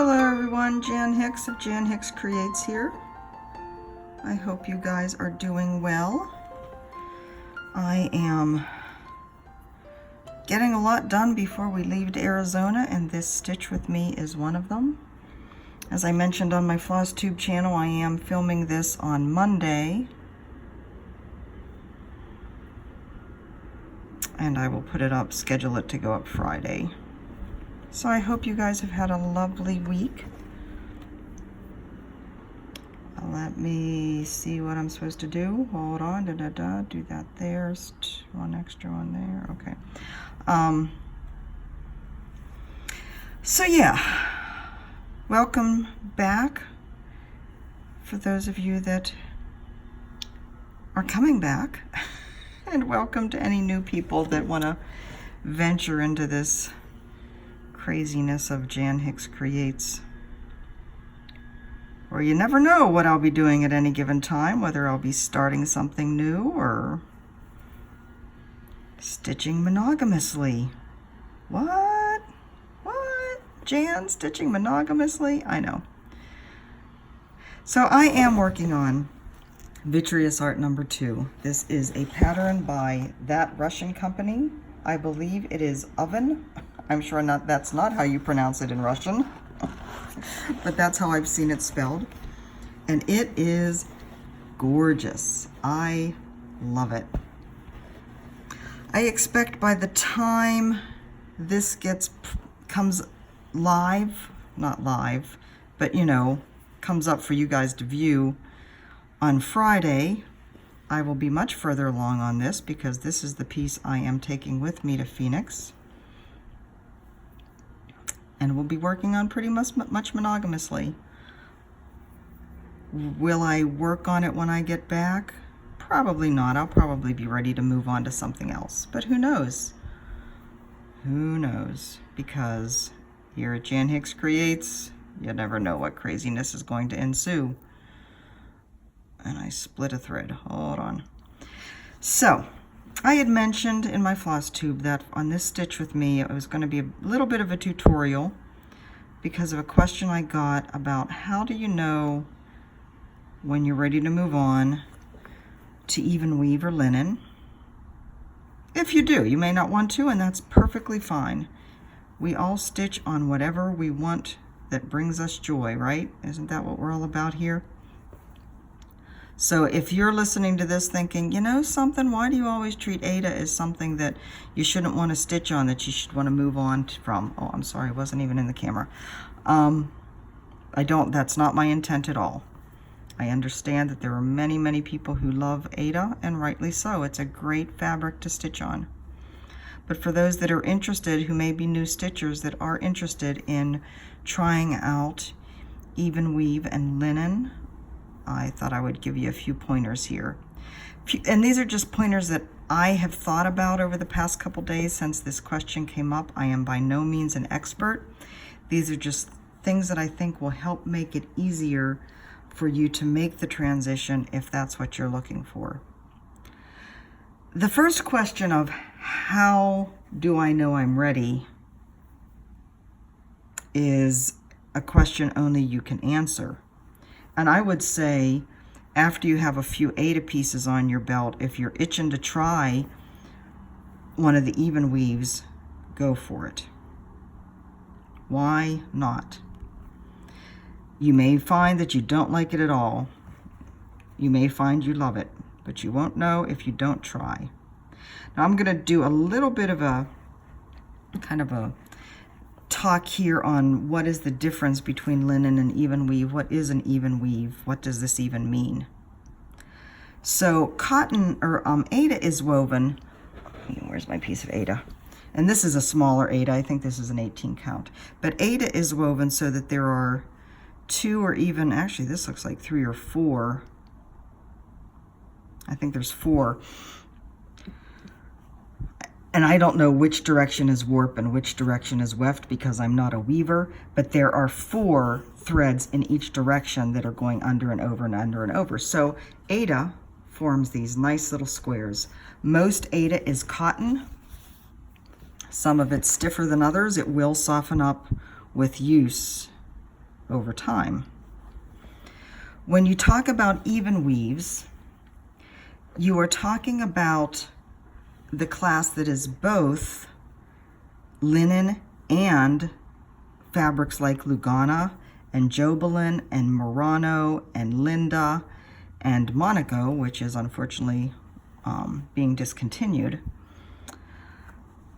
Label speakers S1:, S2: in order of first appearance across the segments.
S1: Hello everyone, Jan Hicks of Jan Hicks Creates here. I hope you guys are doing well. I am getting a lot done before we leave to Arizona, and this stitch with me is one of them. As I mentioned on my Floss Tube channel, I am filming this on Monday, and I will put it up, schedule it to go up Friday. So I hope you guys have had a lovely week. Let me see what I'm supposed to do. Hold on, do that there. One extra one there, okay. So yeah, welcome back for those of you that are coming back, and welcome to any new people that want to venture into this craziness of Jan Hicks Creates, where you never know what I'll be doing at any given time, whether I'll be starting something new or stitching monogamously. What? Jan stitching monogamously? I know. So I am working on Vitreous Art number 2. This is a pattern by that Russian company. I believe it is Oven. I'm sure that's not how you pronounce it in Russian, but that's how I've seen it spelled. And it is gorgeous. I love it. I expect by the time this comes live, not live, but you know, comes up for you guys to view on Friday, I will be much further along on this, because this is the piece I am taking with me to Phoenix. And we'll be working on pretty much monogamously. Will I work on it when I get back? Probably not. I'll probably be ready to move on to something else. But who knows? Who knows? Because here at Jan Hicks Creates, you never know what craziness is going to ensue. And I split a thread. Hold on. So, I had mentioned in my floss tube that on this stitch with me, it was going to be a little bit of a tutorial because of a question I got about how do you know when you're ready to move on to Evenweave or linen. If you do, you may not want to, and that's perfectly fine. We all stitch on whatever we want that brings us joy, right? Isn't that what we're all about here? So if you're listening to this thinking, you know something, why do you always treat Aida as something that you shouldn't want to stitch on, that you should want to move on from? Oh, I'm sorry, I wasn't even in the camera. That's not my intent at all. I understand that there are many, many people who love Aida, and rightly so. It's a great fabric to stitch on. But for those that are interested, who may be new stitchers that are interested in trying out Evenweave and linen, I thought I would give you a few pointers here. And these are just pointers that I have thought about over the past couple days since this question came up. I am by no means an expert. These are just things that I think will help make it easier for you to make the transition if that's what you're looking for. The first question of how do I know I'm ready is a question only you can answer. And I would say, after you have a few Aida pieces on your belt, if you're itching to try one of the Evenweaves, go for it. Why not? You may find that you don't like it at all. You may find you love it, but you won't know if you don't try. Now I'm going to do a little bit of a kind of a talk here on what is the difference between linen and Evenweave. What is an Evenweave? What does this even mean? So cotton, or Aida is woven. Where's my piece of Aida? And this is a smaller Aida. I think this is an 18 count. But Aida is woven so that there are 2 or even, actually this looks like 3 or 4. I think there's 4. And I don't know which direction is warp and which direction is weft because I'm not a weaver, but there are 4 threads in each direction that are going under and over and under and over. So Aida forms these nice little squares. Most Aida is cotton. Some of it's stiffer than others. It will soften up with use over time. When you talk about even weaves, you are talking about the class that is both linen and fabrics like Lugana and Jobelan and Murano and Linda and Monaco, which is unfortunately being discontinued.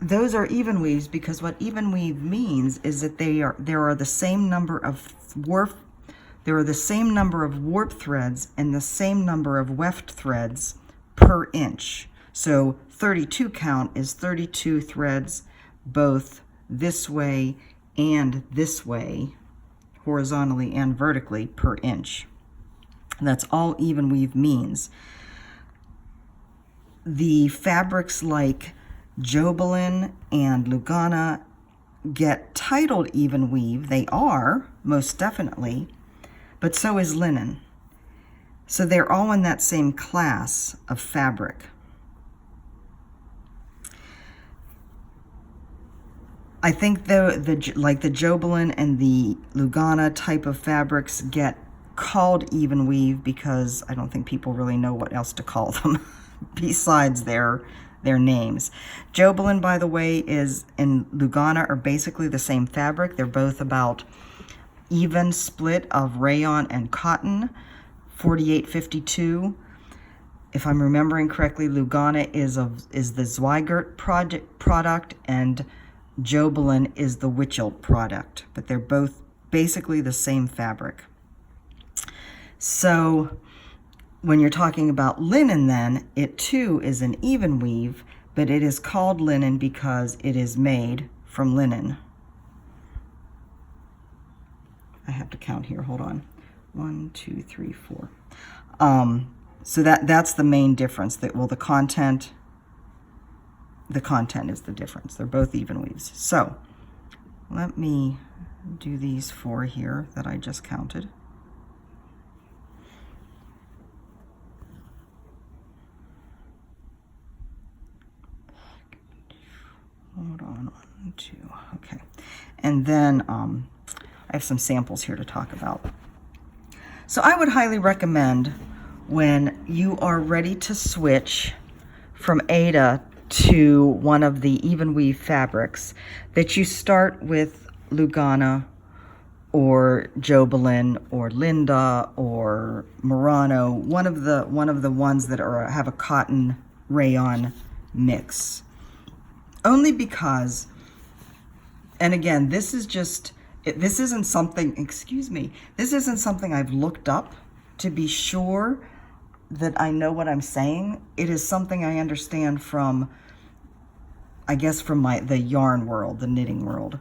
S1: Those are even weaves because what even weave means is that there are the same number of warp threads and the same number of weft threads per inch. So 32 count is 32 threads both this way and this way, horizontally and vertically, per inch. That's all even weave means. The fabrics like Jobelan and Lugana get titled even weave. They are, most definitely, but so is linen. So they're all in that same class of fabric. I think like the Jobelan and the Lugana type of fabrics get called even weave because I don't think people really know what else to call them besides their names. Jobelan, by the way, and Lugana are basically the same fabric. They're both about even split of rayon and cotton, 48-52. If I'm remembering correctly, Lugana is the Zweigert product and Jobelan is the Witchelt product, but they're both basically the same fabric. So when you're talking about linen, then it too is an even weave, but it is called linen because it is made from linen. I have to count here, hold on. 1, 2, 3, 4. So that's the main difference. The content is the difference. They're both even weaves. So let me do these 4 here that I just counted. Hold on, 1, 2, okay. And then I have some samples here to talk about. So I would highly recommend when you are ready to switch from Aida to one of the Evenweave fabrics that you start with Lugana or Jobelan or Linda or Murano, one of the ones that have a cotton rayon mix. Only because, and again, this isn't something I've looked up to be sure that I know what I'm saying. It is something I understand from, I guess, from the yarn world, the knitting world.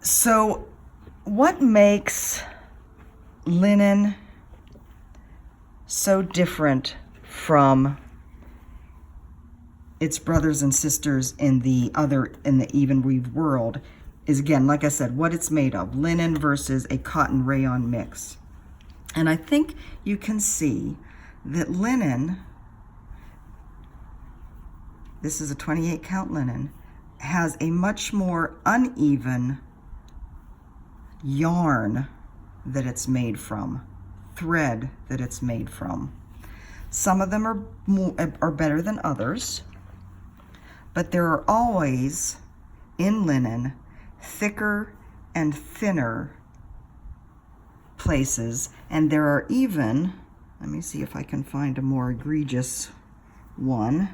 S1: So what makes linen so different from its brothers and sisters in the Evenweave world is, again, like I said, what it's made of, linen versus a cotton rayon mix. And I think you can see that linen, this is a 28 count linen, has a much more uneven yarn that it's made from, thread that it's made from. Some of them are better than others, but there are always, in linen, thicker and thinner places, and there are even, let me see if I can find a more egregious one,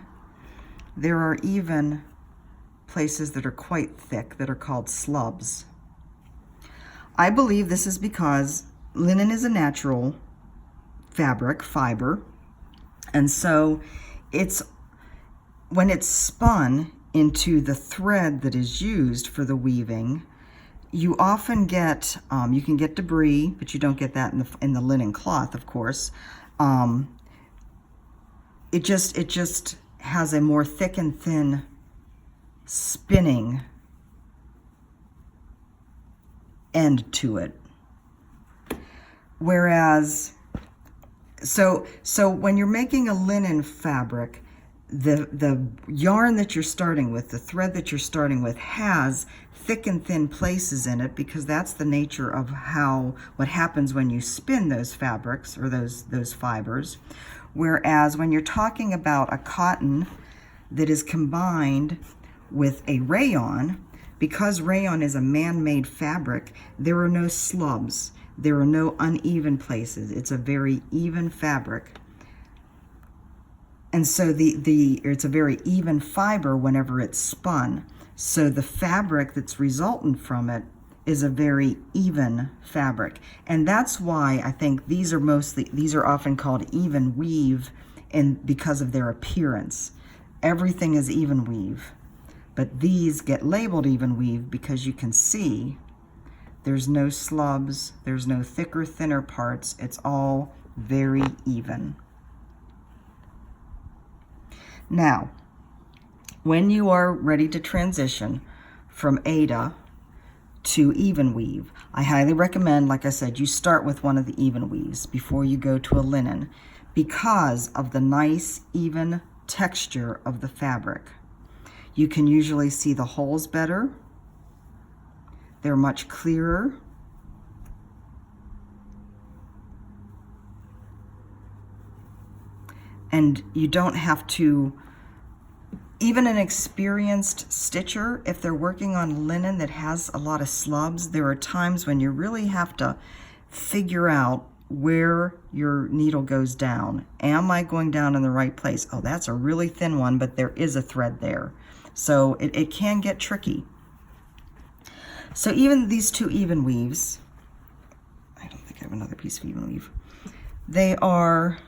S1: there are even places that are quite thick that are called slubs. I believe this is because linen is a natural fiber, and so when it's spun into the thread that is used for the weaving, you often get, you can get debris, but you don't get that in the linen cloth, of course. It just has a more thick and thin spinning end to it. Whereas, so when you're making a linen fabric, the yarn that you're starting with, the thread that you're starting with, has thick and thin places in it, because that's the nature of what happens when you spin those fabrics or those fibers. Whereas when you're talking about a cotton that is combined with a rayon, because rayon is a man-made fabric, there are no slubs, there are no uneven places. It's a very even fabric. And so it's a very even fiber whenever it's spun. So the fabric that's resultant from it is a very even fabric. And that's why I think these are often called even weave, and because of their appearance. Everything is even weave, but these get labeled even weave because you can see there's no slubs, there's no thicker, thinner parts. It's all very even. Now, when you are ready to transition from Aida to even weave, I highly recommend, like I said, you start with one of the even weaves before you go to a linen, because of the nice even texture of the fabric. You can usually see the holes better. They're much clearer. And you don't have to, even an experienced stitcher, if they're working on linen that has a lot of slubs, there are times when you really have to figure out where your needle goes down. Am I going down in the right place? Oh, that's a really thin one, but there is a thread there. So it can get tricky. So even these two even weaves, I don't think I have another piece of even weave. They are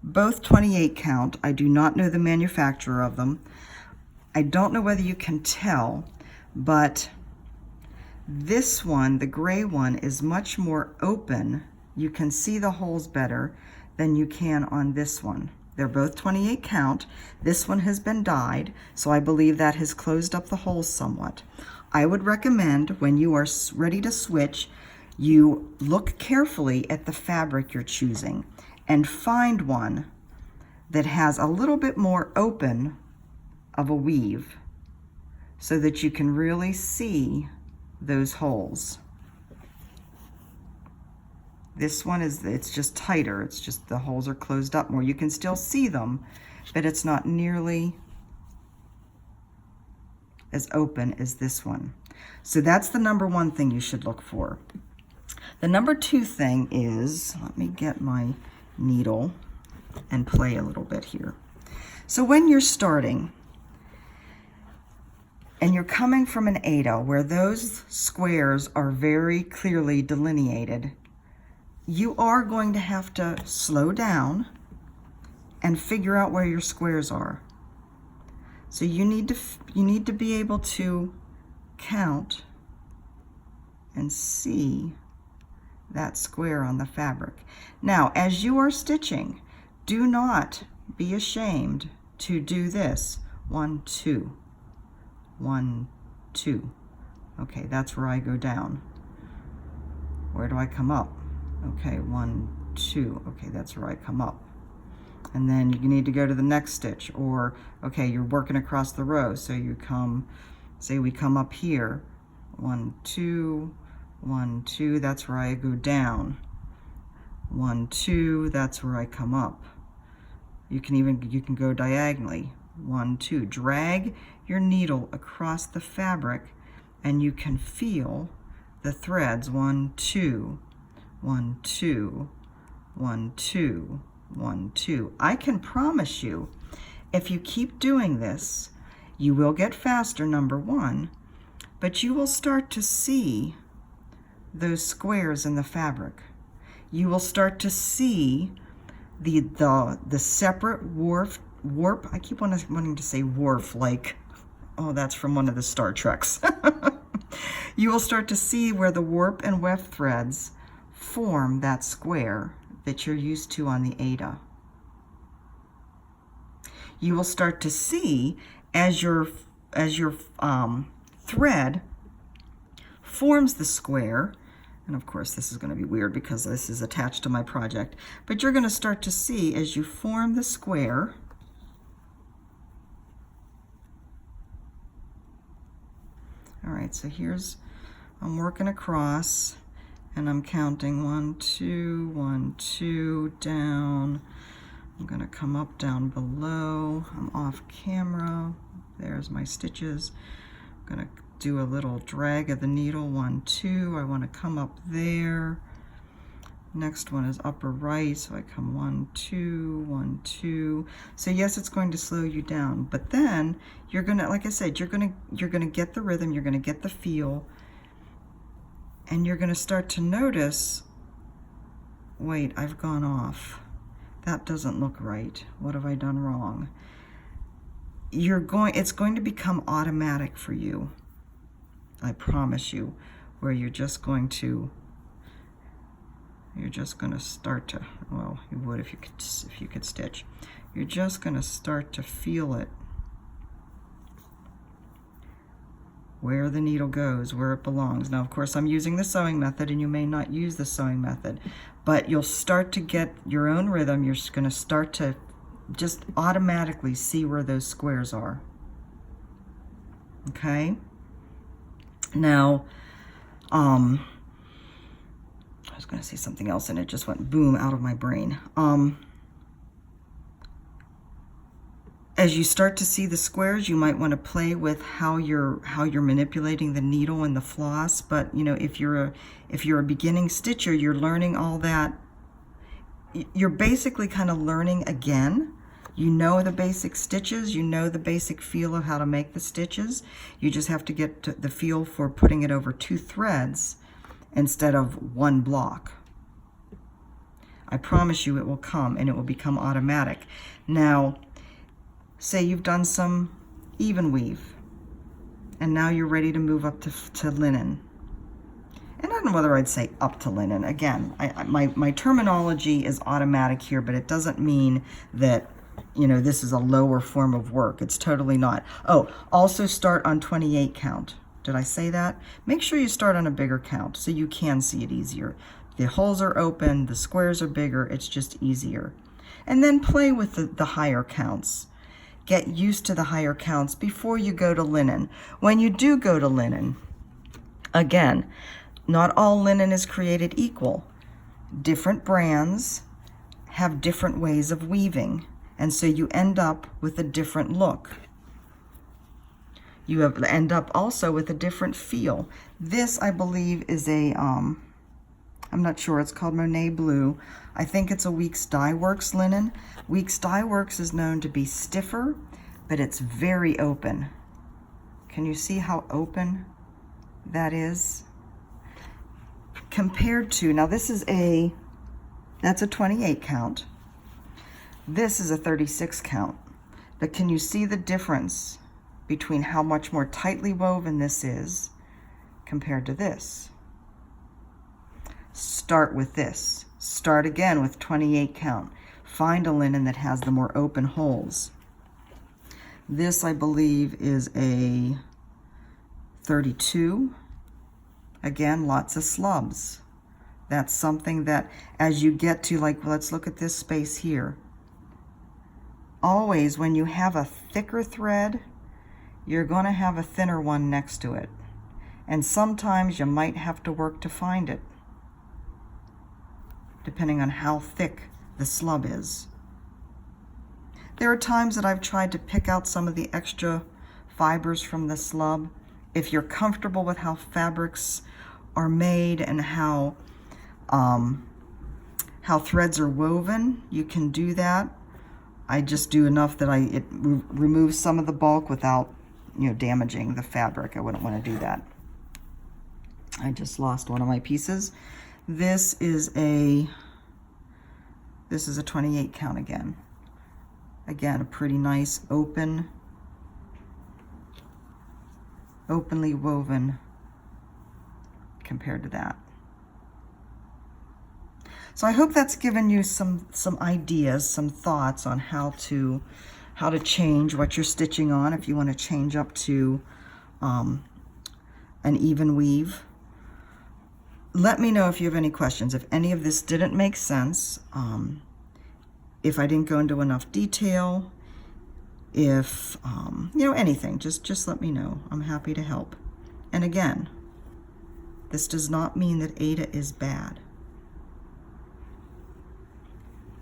S1: both 28 count. I do not know the manufacturer of them. I don't know whether you can tell, but this one, the gray one, is much more open. You can see the holes better than you can on this one. They're both 28 count. This one has been dyed, so I believe that has closed up the holes somewhat. I would recommend, when you are ready to switch, you look carefully at the fabric you're choosing and find one that has a little bit more open of a weave so that you can really see those holes. This one it's just tighter. It's just the holes are closed up more. You can still see them, but it's not nearly as open as this one. So that's the number one thing you should look for. The number two thing is, let me get my needle and play a little bit here. So when you're starting and you're coming from an Aida where those squares are very clearly delineated, you are going to have to slow down and figure out where your squares are. So you need to be able to count and see that square on the fabric. Now, as you are stitching, do not be ashamed to do this. 1, 2, 1, 2. Okay, that's where I go down. Where do I come up? Okay, 1, 2. Okay, that's where I come up. And then you need to go to the next stitch, or okay, you're working across the row, so you come, say we come up here. 1, 2, 1, 2, that's where I go down. 1, 2, that's where I come up. You can go diagonally. 1, 2. Drag your needle across the fabric and you can feel the threads. 1, 2, 1, 2, 1, 2, 1, 2. I can promise you, if you keep doing this, you will get faster, number one, but you will start to see those squares in the fabric. You will start to see the separate warp. I keep wanting to say wharf, like, oh, that's from one of the Star Treks. You will start to see where the warp and weft threads form that square that you're used to on the Aida. You will start to see as your thread forms the square, and of course this is going to be weird because this is attached to my project, but you're going to start to see as you form the square right, so here's, I'm working across and I'm counting 1, 2, 1, 2, down. I'm gonna come up down below. I'm off camera. There's my stitches. I'm gonna do a little drag of the needle, 1, 2. I wanna come up there. Next one is upper right, so I come 1, 2, 1, 2. So yes, it's going to slow you down, but then you're gonna, like I said, you're gonna get the rhythm, you're gonna get the feel, and you're gonna start to notice, wait, I've gone off. That doesn't look right. What have I done wrong? It's going to become automatic for you. I promise you, where you're just going to start to, well, you would if you could stitch. You're just going to start to feel it. Where the needle goes, where it belongs. Now, of course, I'm using the sewing method, and you may not use the sewing method, but you'll start to get your own rhythm. You're going to start to just automatically see where those squares are. Okay? Now, I was going to say something else, and it just went boom out of my brain. As you start to see the squares, you might want to play with how you're manipulating the needle and the floss. But you know, if you're a beginning stitcher, you're learning all that. You're basically kind of learning again. You know the basic stitches, you know the basic feel of how to make the stitches. You just have to get to the feel for putting it over 2 threads instead of 1 block. I promise you it will come, and it will become automatic. Now, say you've done some even weave, and now you're ready to move up to linen. And I don't know whether I'd say up to linen. Again, my terminology is automatic here, but it doesn't mean that, you know, this is a lower form of work. It's totally not. Oh, also start on 28 count. Did I say that? Make sure you start on a bigger count so you can see it easier. The holes are open, the squares are bigger, it's just easier. And then play with the higher counts. Get used to the higher counts before you go to linen. When you do go to linen, again, not all linen is created equal. Different brands have different ways of weaving, and so you end up with a different look. You end up also with a different feel. This, I believe, is a, I'm not sure, it's called Monet Blue. I think it's a Weeks Dye Works linen. Weeks Dye Works is known to be stiffer, but it's very open. Can you see how open that is? Compared to, now this is that's a 28 count. This is a 36 count. But can you see the difference between how much more tightly woven this is compared to this? Start with this. Start again with 28 count. Find a linen that has the more open holes. This, I believe, is a 32. Again, lots of slubs. That's something that as you get to, like, let's look at this space here. Always when you have a thicker thread, you're going to have a thinner one next to it. And sometimes you might have to work to find it, depending on how thick the slub is. There are times that I've tried to pick out some of the extra fibers from the slub. If you're comfortable with how fabrics are made and how threads are woven, you can do that. I just do enough that it removes some of the bulk without, you know, damaging the fabric. I wouldn't want to do that. I just lost one of my pieces. This is a 28 count again. Again, a pretty nice openly woven compared to that. So I hope that's given you some ideas, some thoughts on how to change what you're stitching on if you want to change up to an even weave. Let me know if you have any questions. If any of this didn't make sense, if I didn't go into enough detail, if you know, anything, just let me know. I'm happy to help. And again, this does not mean that Aida is bad.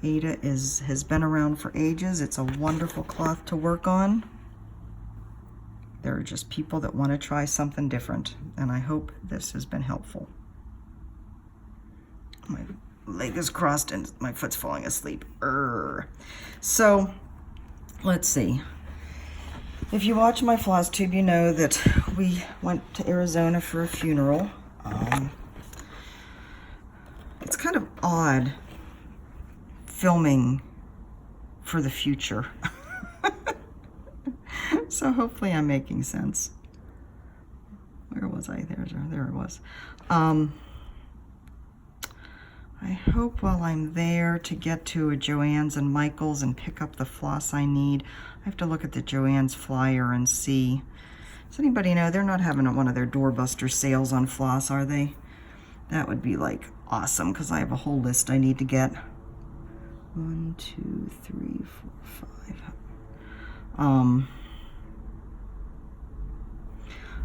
S1: Aida has been around for ages. It's a wonderful cloth to work on. There are just people that want to try something different, and I hope this has been helpful. My leg is crossed and my foot's falling asleep. So, let's see. If you watch my floss tube, you know that we went to Arizona for a funeral. It's kind of odd filming for the future. So hopefully I'm making sense. Where was I? There it was. I hope while I'm there to get to a Joann's and Michael's and pick up the floss I need. I have to look at the Joann's flyer and see. Does anybody know? They're not having one of their doorbuster sales on floss, are they? That would be like awesome, because I have a whole list I need to get. 1, 2, 3, 4, 5.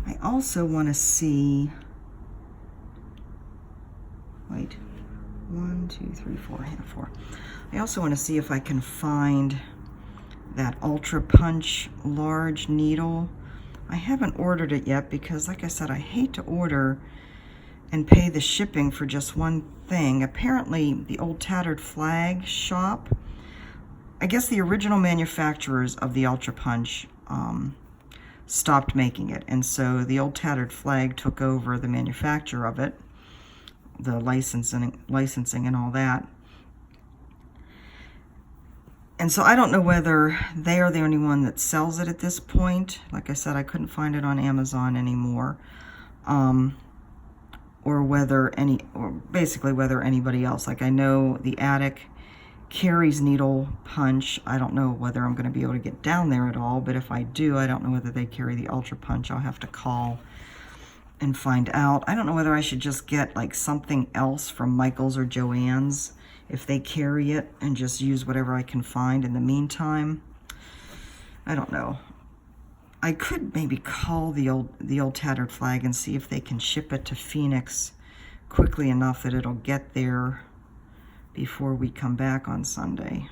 S1: I also want to see, wait, 1, 2, 3, 4, yeah, 4. I also want to see if I can find that Ultra Punch large needle. I haven't ordered it yet because, like I said, I hate to order and pay the shipping for just one thing. Apparently, the old Tattered Flag shop, I guess the original manufacturers of the Ultra Punch stopped making it, and so the old Tattered Flag took over the manufacture of it, the licensing and all that. And so I don't know whether they are the only one that sells it at this point. Like I said, I couldn't find it on Amazon anymore. Or basically whether anybody else. Like, I know the attic carries needle punch. I don't know whether I'm going to be able to get down there at all, but if I do, I don't know whether they carry the Ultra Punch. I'll have to call and find out. I don't know whether I should just get like something else from Michael's or Joann's if they carry it, and just use whatever I can find in the meantime. I don't know. I could maybe call the old Tattered Flag and see if they can ship it to Phoenix quickly enough that it'll get there before we come back on Sunday.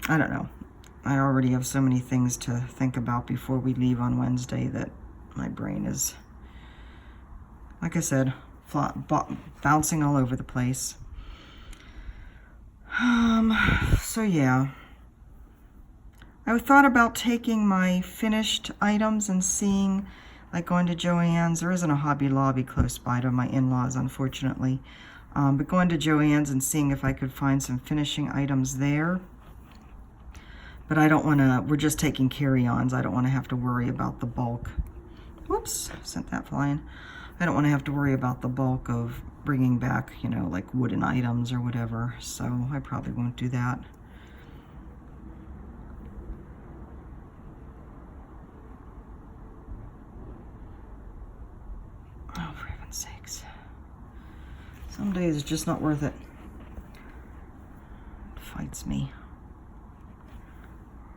S1: I don't know. I already have so many things to think about before we leave on Wednesday that my brain is, like I said, bouncing all over the place. So yeah. I thought about taking my finished items and seeing, like going to Joann's. There isn't a Hobby Lobby close by to my in-laws, unfortunately. But going to Joann's and seeing if I could find some finishing items there. But I don't want to, we're just taking carry-ons. I don't want to have to worry about the bulk. Whoops, sent that flying. I don't want to have to worry about the bulk of bringing back, you know, like wooden items or whatever. So I probably won't do that. Oh, for heaven's sakes. Some days it's just not worth it. It fights me.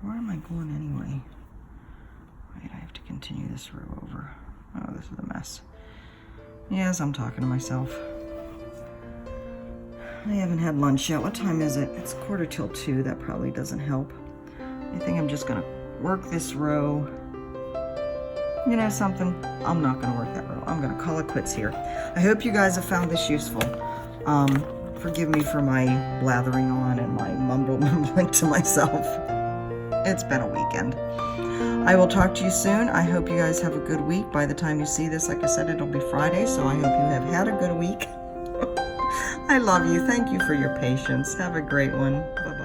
S1: Where am I going anyway? Wait, I have to continue this row over. Oh, this is a mess. Yes, I'm talking to myself. I haven't had lunch yet. What time is it? It's 1:45. That probably doesn't help. I think I'm just gonna work this row. You know something? I'm not gonna work that row. I'm gonna call it quits here. I hope you guys have found this useful. Forgive me for my blathering on and my mumbling to myself. It's been a weekend. I will talk to you soon. I hope you guys have a good week. By the time you see this, like I said, it'll be Friday, so I hope you have had a good week. I love you. Thank you for your patience. Have a great one. Bye-bye.